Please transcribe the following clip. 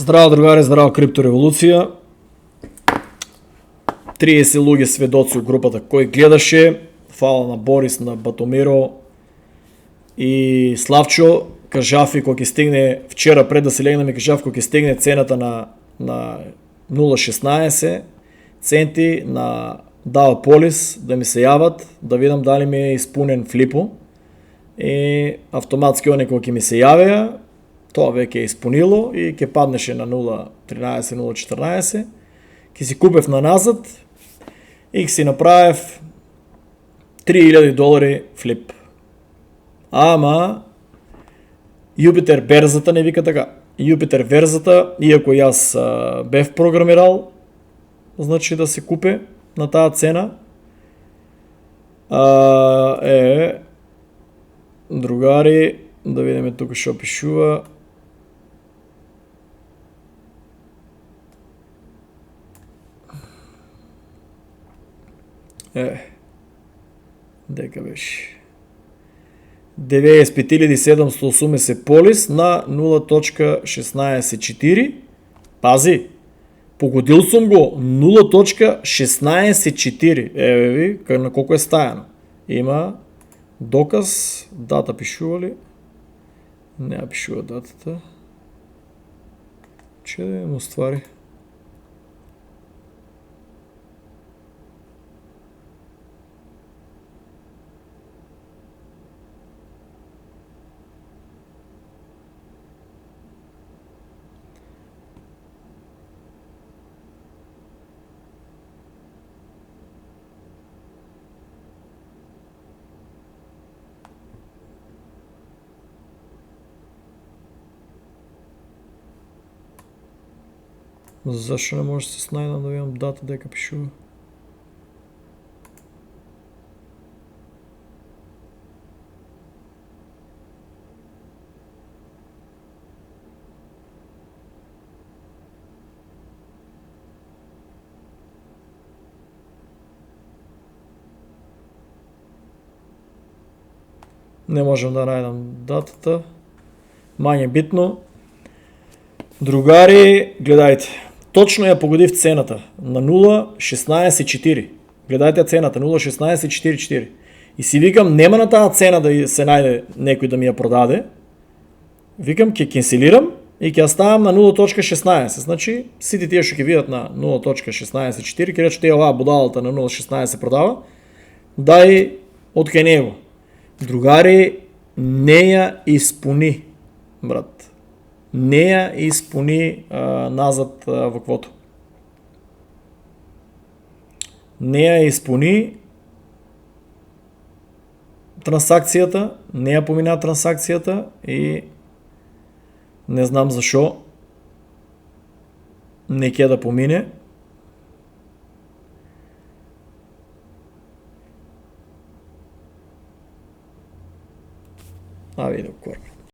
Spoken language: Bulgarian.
Здраво, другари, здраво, криптореволюция. 30 луѓе сведоци у групата кој гледаше. Фала на Борис, на Батомиро и Славчо. Кажафи кој ќе стигне вчера пред да се легнеме, кажав кој ќе стигне цената на 0,16 центи на DAO Polis да ми се јават, да видам дали ми е испунен флипо. И автоматски оне кој ќе ми се јавеа, тоа веќе е испунило и ќе паднеше на 0.13, 0.14. Ќе си купев на назад и ќе си направев $3000 флип. Ама Юпитер берзата не вика така. Юпитер берзата, иако јас бев програмирал, значи да се купе на таа цена, другари, да видиме тука што пишува. Дека беше 95.780 полис на 0.164. Пази, погодил сум го 0.164. Еве ви на колко е стајано. Има доказ, дата пишува ли? Не пишува датата. Че да му ствари. Зашо не може да се снајдам да видам дата дека пишува? Не можем да најдам датата. Мање битно. Другари, гледајте. Точно ја погодив цената на 0.164. Гледајте цената 0.1644. И си викам, нема на таа цена да се најде некој да ми ја продаде. Викам, ќе кенселирам и ќе ја ставам на 0.16. Значи, сите тие што ќе видат на 0.164, ќе речат, оваа будалата на 0.16 продава, дај од кај него. Другари, не ја испуни, брат. Не ја испуни назад во квото. Не ја испуни трансакцијата, не ја помина трансакцијата и не знам зашо не ќе да помине. Видео корп.